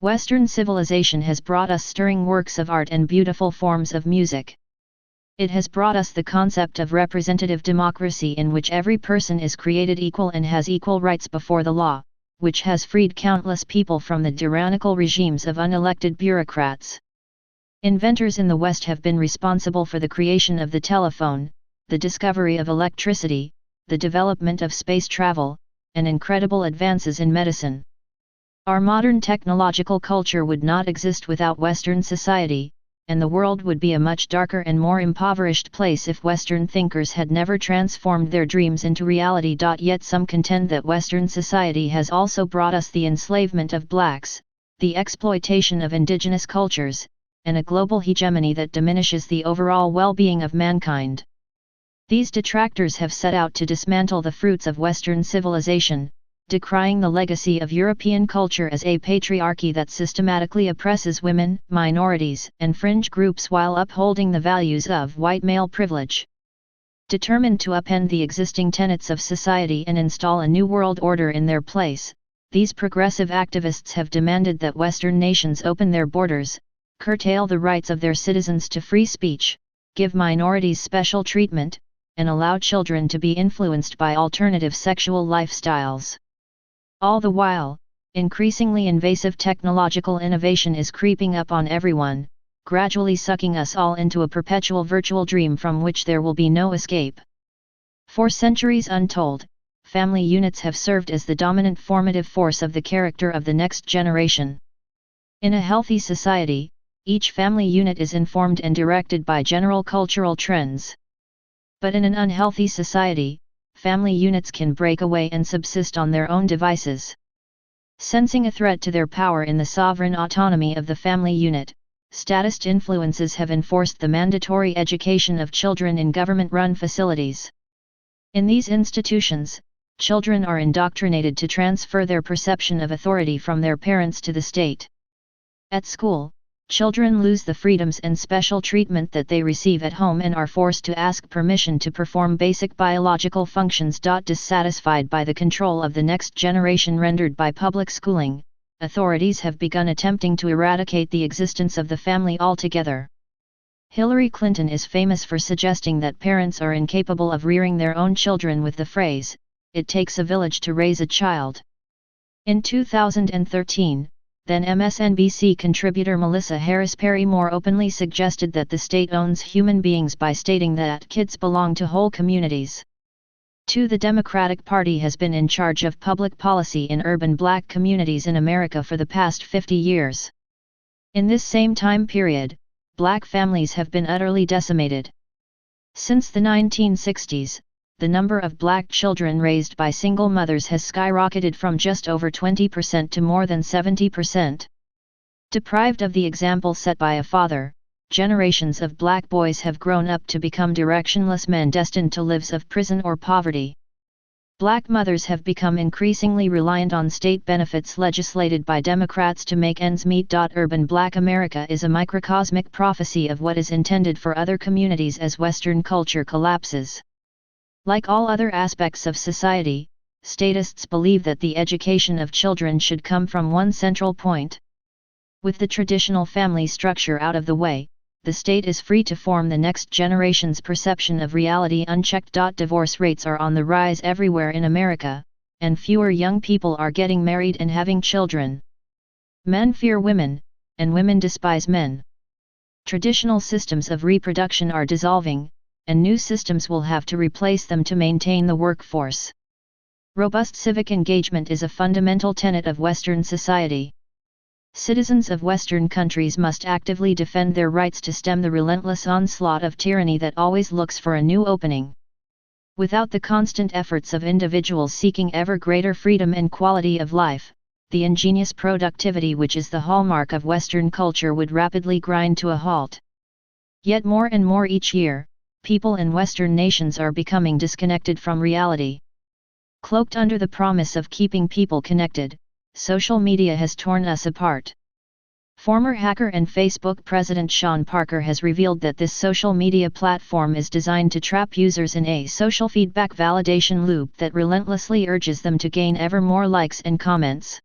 Western civilization has brought us stirring works of art and beautiful forms of music. It has brought us the concept of representative democracy in which every person is created equal and has equal rights before the law, which has freed countless people from the tyrannical regimes of unelected bureaucrats. Inventors in the West have been responsible for the creation of the telephone, the discovery of electricity, the development of space travel, and incredible advances in medicine. Our modern technological culture would not exist without Western society, and the world would be a much darker and more impoverished place if Western thinkers had never transformed their dreams into reality. Yet some contend that Western society has also brought us the enslavement of blacks, the exploitation of indigenous cultures, and a global hegemony that diminishes the overall well-being of mankind. These detractors have set out to dismantle the fruits of Western civilization, decrying the legacy of European culture as a patriarchy that systematically oppresses women, minorities, and fringe groups while upholding the values of white male privilege. Determined to upend the existing tenets of society and install a new world order in their place, these progressive activists have demanded that Western nations open their borders, curtail the rights of their citizens to free speech, give minorities special treatment, and allow children to be influenced by alternative sexual lifestyles. All the while, increasingly invasive technological innovation is creeping up on everyone, gradually sucking us all into a perpetual virtual dream from which there will be no escape. For centuries untold, family units have served as the dominant formative force of the character of the next generation. In a healthy society, each family unit is informed and directed by general cultural trends. But in an unhealthy society, family units can break away and subsist on their own devices. Sensing a threat to their power in the sovereign autonomy of the family unit, statist influences have enforced the mandatory education of children in government-run facilities. In these institutions, children are indoctrinated to transfer their perception of authority from their parents to the state. At school, children lose the freedoms and special treatment that they receive at home and are forced to ask permission to perform basic biological functions. Dissatisfied by the control of the next generation rendered by public schooling, authorities have begun attempting to eradicate the existence of the family altogether. Hillary Clinton is famous for suggesting that parents are incapable of rearing their own children with the phrase, "It takes a village to raise a child." In 2013, then MSNBC contributor Melissa Harris Perry more openly suggested that the state owns human beings by stating that kids belong to whole communities. 2. The Democratic Party has been in charge of public policy in urban black communities in America for the past 50 years. In this same time period, black families have been utterly decimated. Since the 1960s, the number of black children raised by single mothers has skyrocketed from just over 20% to more than 70%. Deprived of the example set by a father, generations of black boys have grown up to become directionless men destined to lives of prison or poverty. Black mothers have become increasingly reliant on state benefits legislated by Democrats to make ends meet. Urban black America is a microcosmic prophecy of what is intended for other communities as Western culture collapses. Like all other aspects of society, statists believe that the education of children should come from one central point. With the traditional family structure out of the way, the state is free to form the next generation's perception of reality unchecked. Divorce rates are on the rise everywhere in America, and fewer young people are getting married and having children. Men fear women, and women despise men. Traditional systems of reproduction are dissolving, and new systems will have to replace them to maintain the workforce. Robust civic engagement is a fundamental tenet of Western society. Citizens of Western countries must actively defend their rights to stem the relentless onslaught of tyranny that always looks for a new opening. Without the constant efforts of individuals seeking ever greater freedom and quality of life, the ingenious productivity which is the hallmark of Western culture would rapidly grind to a halt. Yet more and more each year, people in Western nations are becoming disconnected from reality. Cloaked under the promise of keeping people connected, social media has torn us apart. Former hacker and Facebook president Sean Parker has revealed that this social media platform is designed to trap users in a social feedback validation loop that relentlessly urges them to gain ever more likes and comments.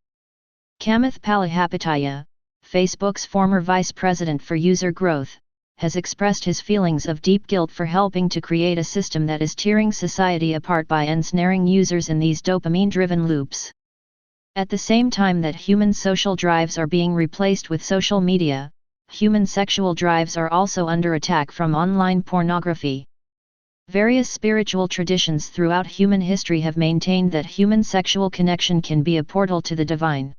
Kamath Palihapitiya, Facebook's former vice president for user growth, has expressed his feelings of deep guilt for helping to create a system that is tearing society apart by ensnaring users in these dopamine-driven loops. At the same time that human social drives are being replaced with social media, human sexual drives are also under attack from online pornography. Various spiritual traditions throughout human history have maintained that human sexual connection can be a portal to the divine.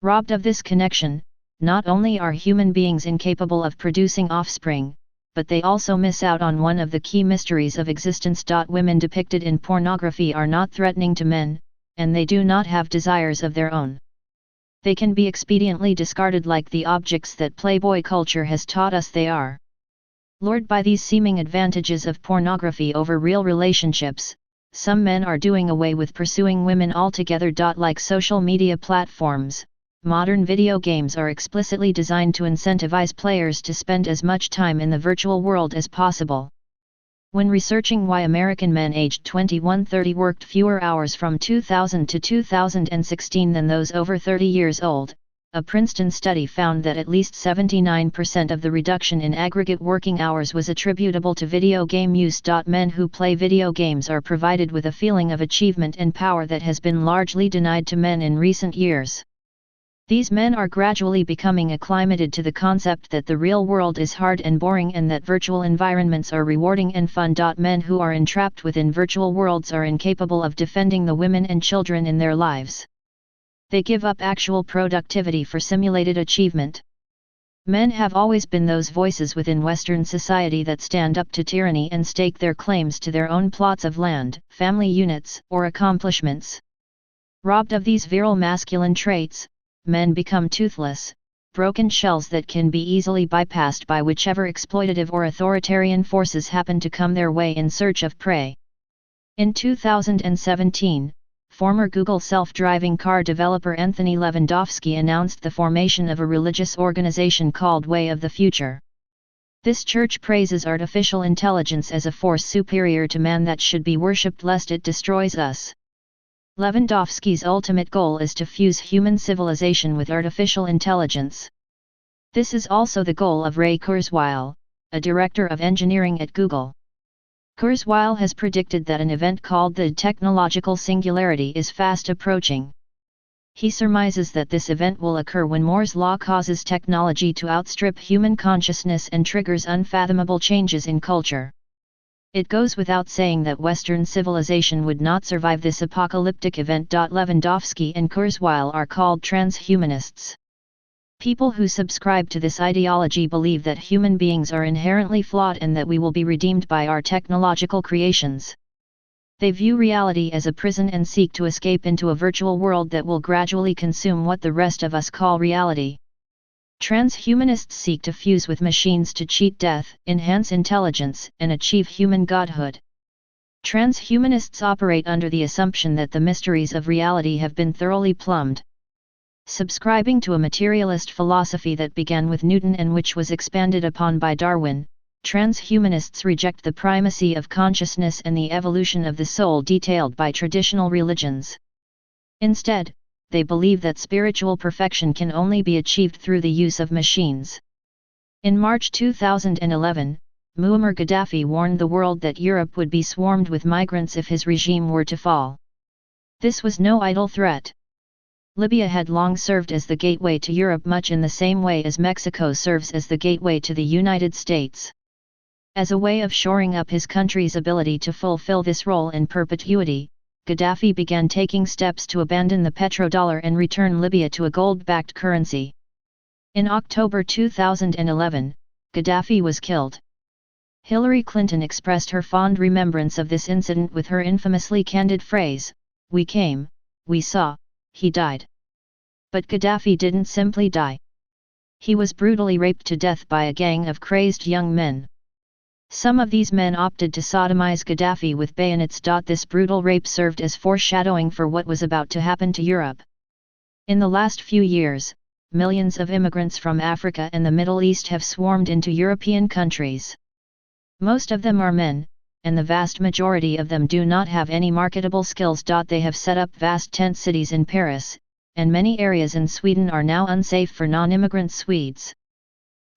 Robbed of this connection, not only are human beings incapable of producing offspring, but they also miss out on one of the key mysteries of existence. Women depicted in pornography are not threatening to men, and they do not have desires of their own. They can be expediently discarded like the objects that Playboy culture has taught us they are. Lured by these seeming advantages of pornography over real relationships, some men are doing away with pursuing women altogether. Like social media platforms, modern video games are explicitly designed to incentivize players to spend as much time in the virtual world as possible. When researching why American men aged 21-30 worked fewer hours from 2000 to 2016 than those over 30 years old, a Princeton study found that at least 79% of the reduction in aggregate working hours was attributable to video game use. Men who play video games are provided with a feeling of achievement and power that has been largely denied to men in recent years. These men are gradually becoming acclimated to the concept that the real world is hard and boring and that virtual environments are rewarding and fun. Men who are entrapped within virtual worlds are incapable of defending the women and children in their lives. They give up actual productivity for simulated achievement. Men have always been those voices within Western society that stand up to tyranny and stake their claims to their own plots of land, family units, or accomplishments. Robbed of these virile masculine traits, men become toothless, broken shells that can be easily bypassed by whichever exploitative or authoritarian forces happen to come their way in search of prey. In 2017, former Google self-driving car developer Anthony Lewandowski announced the formation of a religious organization called Way of the Future. This church praises artificial intelligence as a force superior to man that should be worshipped lest it destroys us. Lewandowski's ultimate goal is to fuse human civilization with artificial intelligence. This is also the goal of Ray Kurzweil, a director of engineering at Google. Kurzweil has predicted that an event called the technological singularity is fast approaching. He surmises that this event will occur when Moore's law causes technology to outstrip human consciousness and triggers unfathomable changes in culture. It goes without saying that Western civilization would not survive this apocalyptic event. Lewandowski and Kurzweil are called transhumanists. People who subscribe to this ideology believe that human beings are inherently flawed and that we will be redeemed by our technological creations. They view reality as a prison and seek to escape into a virtual world that will gradually consume what the rest of us call reality. Transhumanists seek to fuse with machines to cheat death, enhance intelligence, and achieve human godhood. Transhumanists operate under the assumption that the mysteries of reality have been thoroughly plumbed. Subscribing to a materialist philosophy that began with Newton and which was expanded upon by Darwin, transhumanists reject the primacy of consciousness and the evolution of the soul detailed by traditional religions. Instead, they believe that spiritual perfection can only be achieved through the use of machines. In March 2011, Muammar Gaddafi warned the world that Europe would be swarmed with migrants if his regime were to fall. This was no idle threat. Libya had long served as the gateway to Europe, much in the same way as Mexico serves as the gateway to the United States. As a way of shoring up his country's ability to fulfill this role in perpetuity, Gaddafi began taking steps to abandon the petrodollar and return Libya to a gold-backed currency. In October 2011, Gaddafi was killed. Hillary Clinton expressed her fond remembrance of this incident with her infamously candid phrase, "We came, we saw, he died." But Gaddafi didn't simply die. He was brutally raped to death by a gang of crazed young men. Some of these men opted to sodomize Gaddafi with bayonets. This brutal rape served as foreshadowing for what was about to happen to Europe. In the last few years, millions of immigrants from Africa and the Middle East have swarmed into European countries. Most of them are men, and the vast majority of them do not have any marketable skills. They have set up vast tent cities in Paris, and many areas in Sweden are now unsafe for non-immigrant Swedes.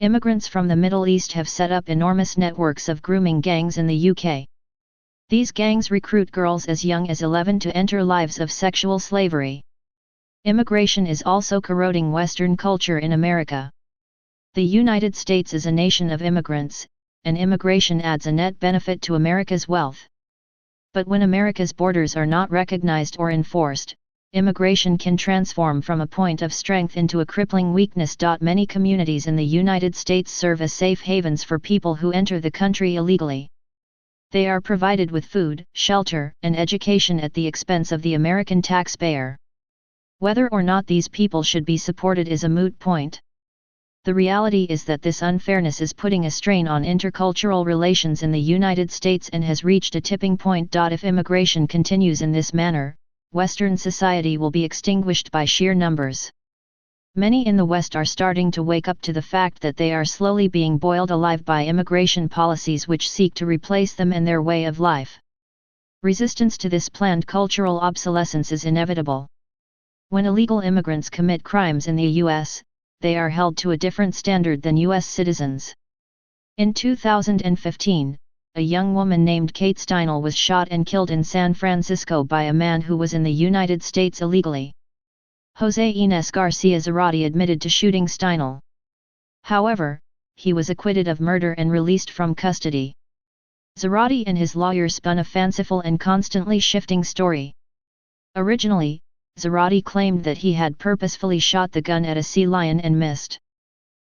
Immigrants from the Middle East have set up enormous networks of grooming gangs in the UK. These gangs recruit girls as young as 11 to enter lives of sexual slavery. Immigration is also corroding Western culture in America. The United States is a nation of immigrants, and immigration adds a net benefit to America's wealth. But when America's borders are not recognized or enforced, immigration can transform from a point of strength into a crippling weakness. Many communities in the United States serve as safe havens for people who enter the country illegally. They are provided with food, shelter, and education at the expense of the American taxpayer. Whether or not these people should be supported is a moot point. The reality is that this unfairness is putting a strain on intercultural relations in the United States and has reached a tipping point. If immigration continues in this manner, Western society will be extinguished by sheer numbers. Many in the West are starting to wake up to the fact that they are slowly being boiled alive by immigration policies which seek to replace them and their way of life. Resistance to this planned cultural obsolescence is inevitable. When illegal immigrants commit crimes in the U.S., they are held to a different standard than U.S. citizens. In 2015, a young woman named Kate Steinle was shot and killed in San Francisco by a man who was in the United States illegally. Jose Inés Garcia Zarate admitted to shooting Steinle. However, he was acquitted of murder and released from custody. Zarate and his lawyer spun a fanciful and constantly shifting story. Originally, Zarate claimed that he had purposefully shot the gun at a sea lion and missed.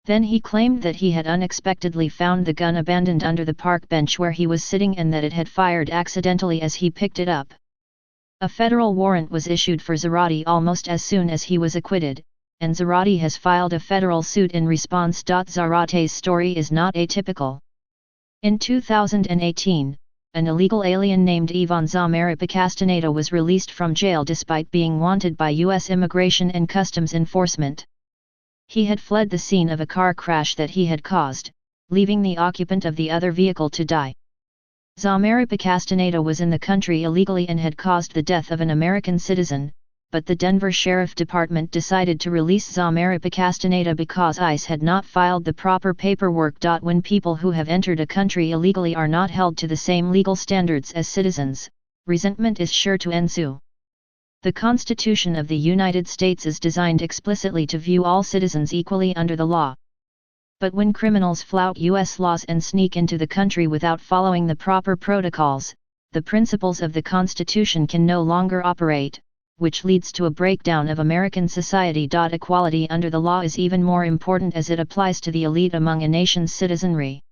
Then he claimed that he had unexpectedly found the gun abandoned under the park bench where he was sitting and that it had fired accidentally as he picked it up. A federal warrant was issued for Zarate almost as soon as he was acquitted, and Zarate has filed a federal suit in response. Zarate's story is not atypical. In 2018, an illegal alien named Ivan Zamaripa Castaneda was released from jail despite being wanted by U.S. Immigration and Customs Enforcement. He had fled the scene of a car crash that he had caused, leaving the occupant of the other vehicle to die. Zamaripa Castaneda was in the country illegally and had caused the death of an American citizen, but the Denver Sheriff Department decided to release Zamaripa Castaneda because ICE had not filed the proper paperwork. When people who have entered a country illegally are not held to the same legal standards as citizens, resentment is sure to ensue. The Constitution of the United States is designed explicitly to view all citizens equally under the law. But when criminals flout U.S. laws and sneak into the country without following the proper protocols, the principles of the Constitution can no longer operate, which leads to a breakdown of American society. Equality under the law is even more important as it applies to the elite among a nation's citizenry.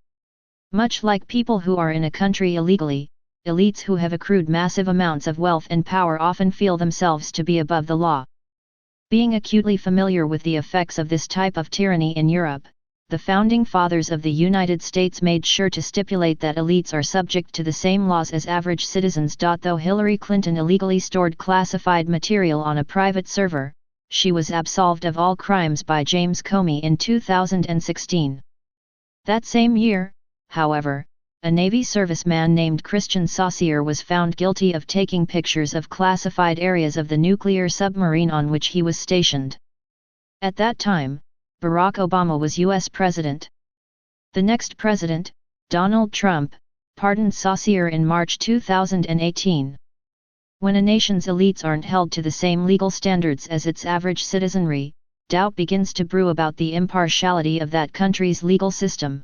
Much like people who are in a country illegally, elites who have accrued massive amounts of wealth and power often feel themselves to be above the law. Being acutely familiar with the effects of this type of tyranny in Europe, the Founding Fathers of the United States made sure to stipulate that elites are subject to the same laws as average citizens. Though Hillary Clinton illegally stored classified material on a private server, she was absolved of all crimes by James Comey in 2016. That same year, however, a Navy serviceman named Christian Saucier was found guilty of taking pictures of classified areas of the nuclear submarine on which he was stationed. At that time, Barack Obama was U.S. President. The next president, Donald Trump, pardoned Saucier in March 2018. When a nation's elites aren't held to the same legal standards as its average citizenry, doubt begins to brew about the impartiality of that country's legal system.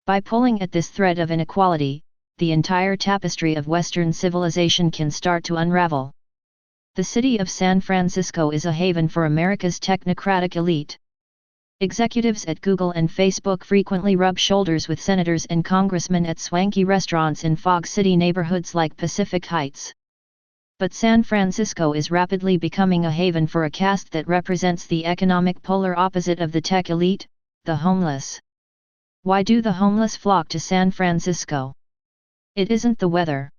By pulling at this thread of inequality, the entire tapestry of Western civilization can start to unravel. The city of San Francisco is a haven for America's technocratic elite. Executives at Google and Facebook frequently rub shoulders with senators and congressmen at swanky restaurants in Fog City neighborhoods like Pacific Heights. But San Francisco is rapidly becoming a haven for a caste that represents the economic polar opposite of the tech elite, the homeless. Why do the homeless flock to San Francisco? It isn't the weather.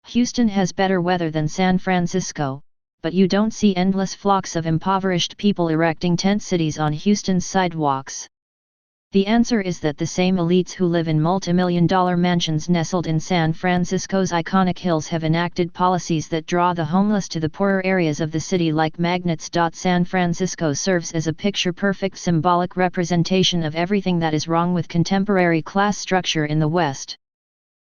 Houston has better weather than San Francisco, but you don't see endless flocks of impoverished people erecting tent cities on Houston's sidewalks. The answer is that the same elites who live in multimillion-dollar mansions nestled in San Francisco's iconic hills have enacted policies that draw the homeless to the poorer areas of the city like magnets. San Francisco serves as a picture-perfect symbolic representation of everything that is wrong with contemporary class structure in the West.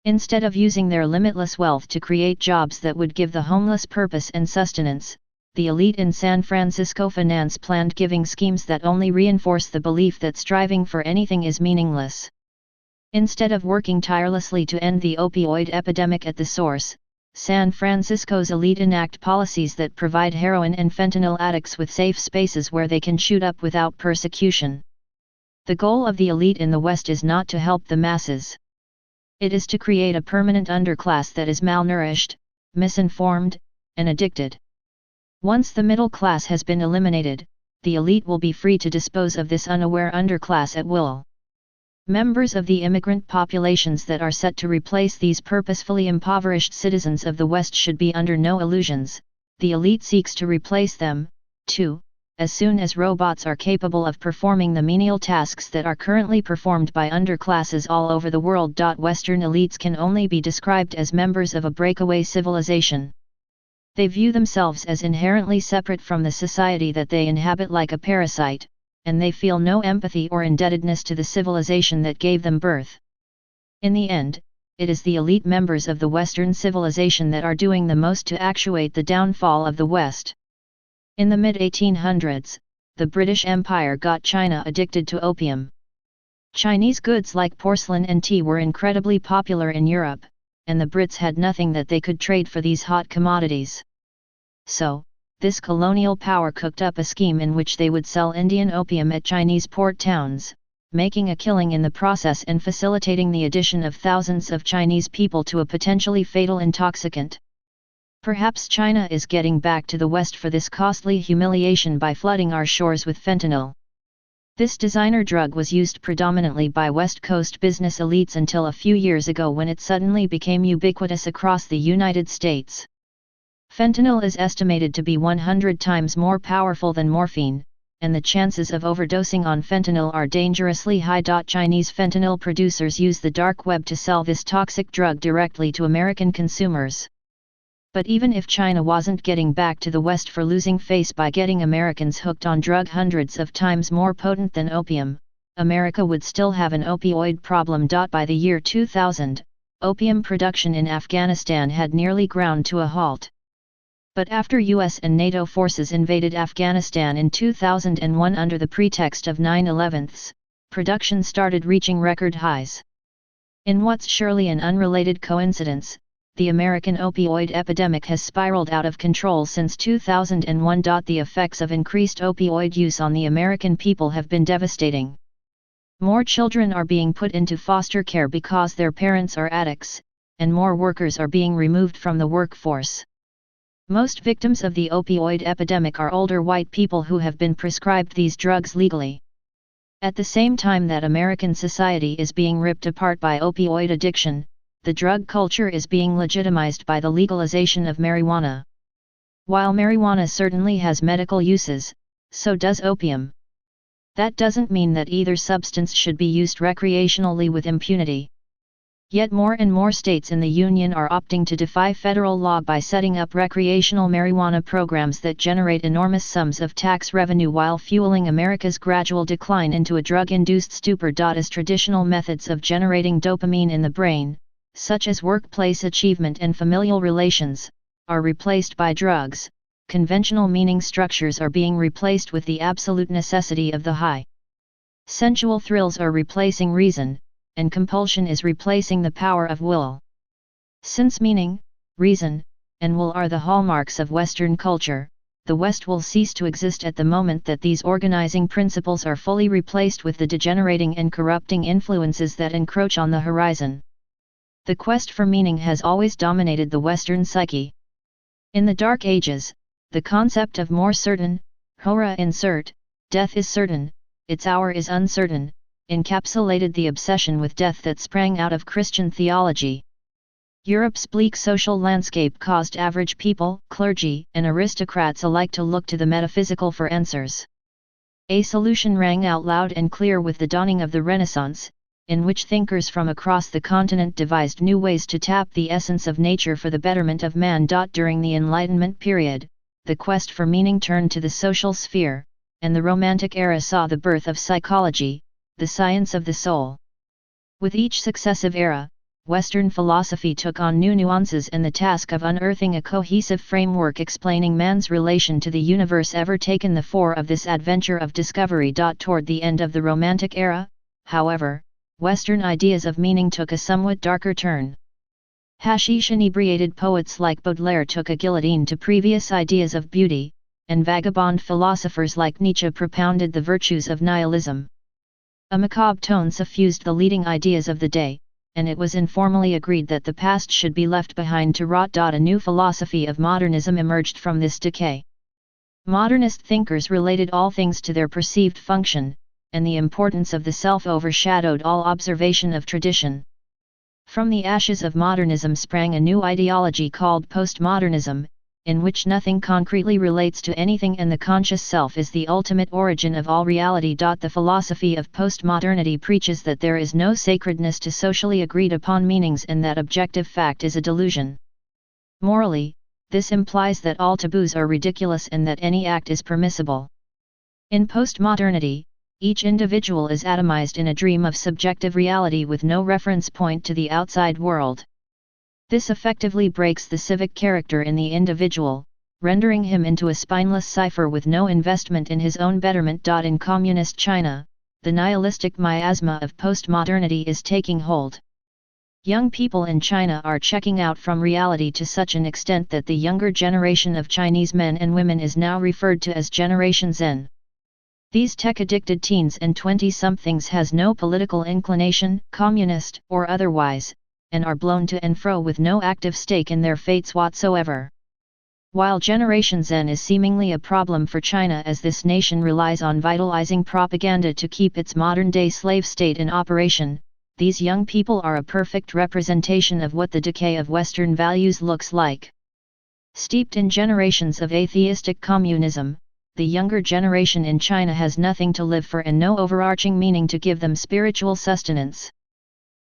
Instead of using their limitless wealth to create jobs that would give the homeless purpose and sustenance, the elite in San Francisco finance planned giving schemes that only reinforce the belief that striving for anything is meaningless. Instead of working tirelessly to end the opioid epidemic at the source, San Francisco's elite enact policies that provide heroin and fentanyl addicts with safe spaces where they can shoot up without persecution. The goal of the elite in the West is not to help the masses. It is to create a permanent underclass that is malnourished, misinformed, and addicted. Once the middle class has been eliminated, the elite will be free to dispose of this unaware underclass at will. Members of the immigrant populations that are set to replace these purposefully impoverished citizens of the West should be under no illusions. The elite seeks to replace them, too, as soon as robots are capable of performing the menial tasks that are currently performed by underclasses all over the world. Western elites can only be described as members of a breakaway civilization. They view themselves as inherently separate from the society that they inhabit like a parasite, and they feel no empathy or indebtedness to the civilization that gave them birth. In the end, it is the elite members of the Western civilization that are doing the most to actuate the downfall of the West. In the mid-1800s, the British Empire got China addicted to opium. Chinese goods like porcelain and tea were incredibly popular in Europe, and the Brits had nothing that they could trade for these hot commodities. So, this colonial power cooked up a scheme in which they would sell Indian opium at Chinese port towns, making a killing in the process and facilitating the addition of thousands of Chinese people to a potentially fatal intoxicant. Perhaps China is getting back to the West for this costly humiliation by flooding our shores with fentanyl. This designer drug was used predominantly by West Coast business elites until a few years ago when it suddenly became ubiquitous across the United States. Fentanyl is estimated to be 100 times more powerful than morphine, and the chances of overdosing on fentanyl are dangerously high. Chinese fentanyl producers use the dark web to sell this toxic drug directly to American consumers. But even if China wasn't getting back to the West for losing face by getting Americans hooked on drug hundreds of times more potent than opium, America would still have an opioid problem. By the year 2000, opium production in Afghanistan had nearly ground to a halt. But after US and NATO forces invaded Afghanistan in 2001 under the pretext of 9/11, production started reaching record highs. In what's surely an unrelated coincidence, the American opioid epidemic has spiraled out of control since 2001. The effects of increased opioid use on the American people have been devastating. More children are being put into foster care because their parents are addicts, and more workers are being removed from the workforce. Most victims of the opioid epidemic are older white people who have been prescribed these drugs legally. At the same time that American society is being ripped apart by opioid addiction, the drug culture is being legitimized by the legalization of marijuana. While marijuana certainly has medical uses, so does opium. That doesn't mean that either substance should be used recreationally with impunity. Yet more and more states in the Union are opting to defy federal law by setting up recreational marijuana programs that generate enormous sums of tax revenue while fueling America's gradual decline into a drug-induced stupor. As traditional methods of generating dopamine in the brain, such as workplace achievement and familial relations, are replaced by drugs, conventional meaning structures are being replaced with the absolute necessity of the high. Sensual thrills are replacing reason, and compulsion is replacing the power of will. Since meaning, reason, and will are the hallmarks of Western culture, the West will cease to exist at the moment that these organizing principles are fully replaced with the degenerating and corrupting influences that encroach on the horizon. The quest for meaning has always dominated the Western psyche. In the Dark Ages, the concept of more certain, hora insert, death is certain, its hour is uncertain, encapsulated the obsession with death that sprang out of Christian theology. Europe's bleak social landscape caused average people, clergy, and aristocrats alike to look to the metaphysical for answers. A solution rang out loud and clear with the dawning of the Renaissance, in which thinkers from across the continent devised new ways to tap the essence of nature for the betterment of man. During the Enlightenment period, the quest for meaning turned to the social sphere, and the Romantic era saw the birth of psychology, the science of the soul. With each successive era, Western philosophy took on new nuances and the task of unearthing a cohesive framework explaining man's relation to the universe ever taken the fore of this adventure of discovery. Toward the end of the Romantic era, however, Western ideas of meaning took a somewhat darker turn. Hashish-inebriated poets like Baudelaire took a guillotine to previous ideas of beauty, and vagabond philosophers like Nietzsche propounded the virtues of nihilism. A macabre tone suffused the leading ideas of the day, and it was informally agreed that the past should be left behind to rot. A new philosophy of modernism emerged from this decay. Modernist thinkers related all things to their perceived function, and the importance of the self overshadowed all observation of tradition. From the ashes of modernism sprang a new ideology called postmodernism, in which nothing concretely relates to anything and the conscious self is the ultimate origin of all reality. The philosophy of postmodernity preaches that there is no sacredness to socially agreed upon meanings and that objective fact is a delusion. Morally, this implies that all taboos are ridiculous and that any act is permissible. In postmodernity, each individual is atomized in a dream of subjective reality with no reference point to the outside world. This effectively breaks the civic character in the individual, rendering him into a spineless cipher with no investment in his own betterment. In communist China, the nihilistic miasma of postmodernity is taking hold. Young people in China are checking out from reality to such an extent that the younger generation of Chinese men and women is now referred to as Generation Zen. These tech-addicted teens and 20-somethings has no political inclination, communist or otherwise, and are blown to and fro with no active stake in their fates whatsoever. While Generation Zen is seemingly a problem for China as this nation relies on vitalizing propaganda to keep its modern-day slave state in operation, these young people are a perfect representation of what the decay of Western values looks like. Steeped in generations of atheistic communism, the younger generation in China has nothing to live for and no overarching meaning to give them spiritual sustenance.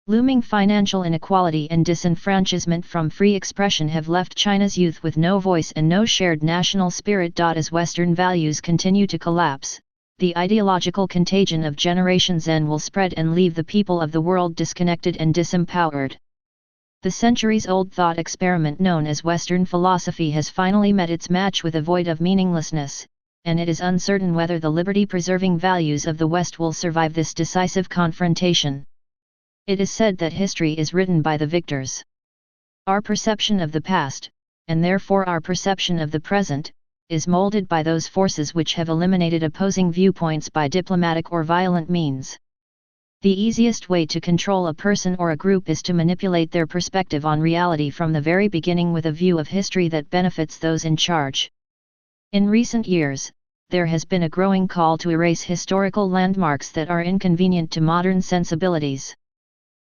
Looming financial inequality and disenfranchisement from free expression have left China's youth with no voice and no shared national spirit. As Western values continue to collapse, the ideological contagion of Generation Zen will spread and leave the people of the world disconnected and disempowered. The centuries-old thought experiment known as Western philosophy has finally met its match with a void of meaninglessness, and it is uncertain whether the liberty-preserving values of the West will survive this decisive confrontation. It is said that history is written by the victors. Our perception of the past, and therefore our perception of the present, is molded by those forces which have eliminated opposing viewpoints by diplomatic or violent means. The easiest way to control a person or a group is to manipulate their perspective on reality from the very beginning with a view of history that benefits those in charge. In recent years, there has been a growing call to erase historical landmarks that are inconvenient to modern sensibilities.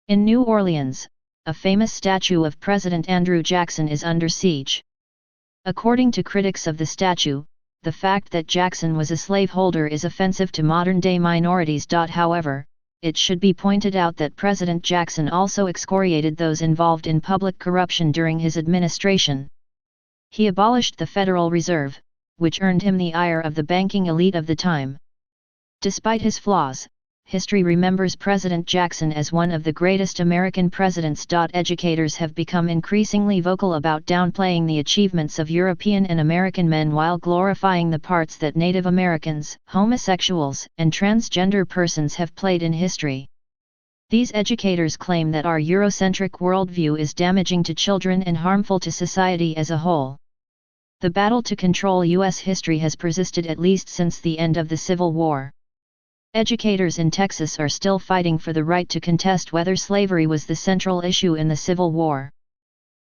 In New Orleans, a famous statue of President Andrew Jackson is under siege. According to critics of the statue, the fact that Jackson was a slaveholder is offensive to modern-day minorities. However, it should be pointed out that President Jackson also excoriated those involved in public corruption during his administration. He abolished the Federal Reserve, which earned him the ire of the banking elite of the time. Despite his flaws, history remembers President Jackson as one of the greatest American presidents. Educators have become increasingly vocal about downplaying the achievements of European and American men while glorifying the parts that Native Americans, homosexuals, and transgender persons have played in history. These educators claim that our Eurocentric worldview is damaging to children and harmful to society as a whole. The battle to control U.S. history has persisted at least since the end of the Civil War. Educators in Texas are still fighting for the right to contest whether slavery was the central issue in the Civil War.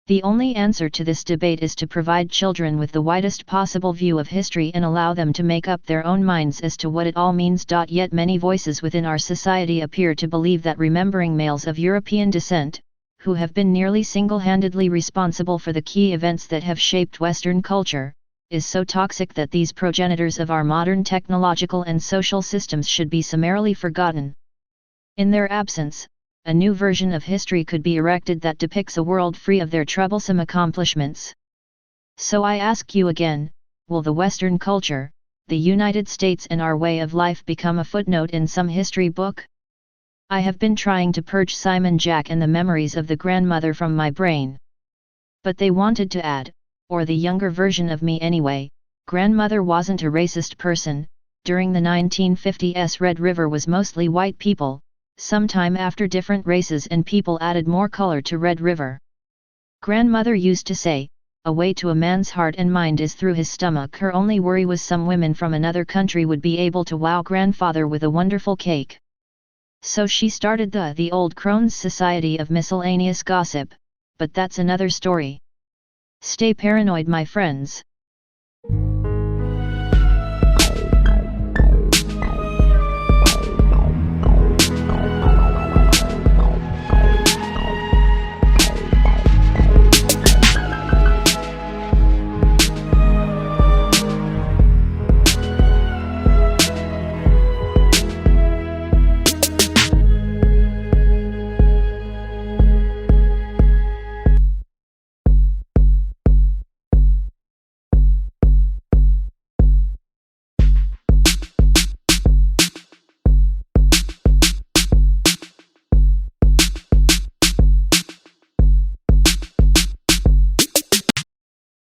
The only answer to this debate is to provide children with the widest possible view of history and allow them to make up their own minds as to what it all means. Yet many voices within our society appear to believe that remembering males of European descent, who have been nearly single-handedly responsible for the key events that have shaped Western culture, is so toxic that these progenitors of our modern technological and social systems should be summarily forgotten. In their absence, a new version of history could be erected that depicts a world free of their troublesome accomplishments. So I ask you again, will the Western culture, the United States and our way of life become a footnote in some history book? I have been trying to purge Simon Jack and the memories of the grandmother from my brain. But they wanted to add, or the younger version of me anyway, grandmother wasn't a racist person. During the 1950s Red River was mostly white people. Sometime after different races and people added more color to Red River. Grandmother used to say, a way to a man's heart and mind is through his stomach. Her only worry was some women from another country would be able to wow grandfather with a wonderful cake. So she started the Old Crones Society of Miscellaneous Gossip, but that's another story. Stay paranoid, my friends.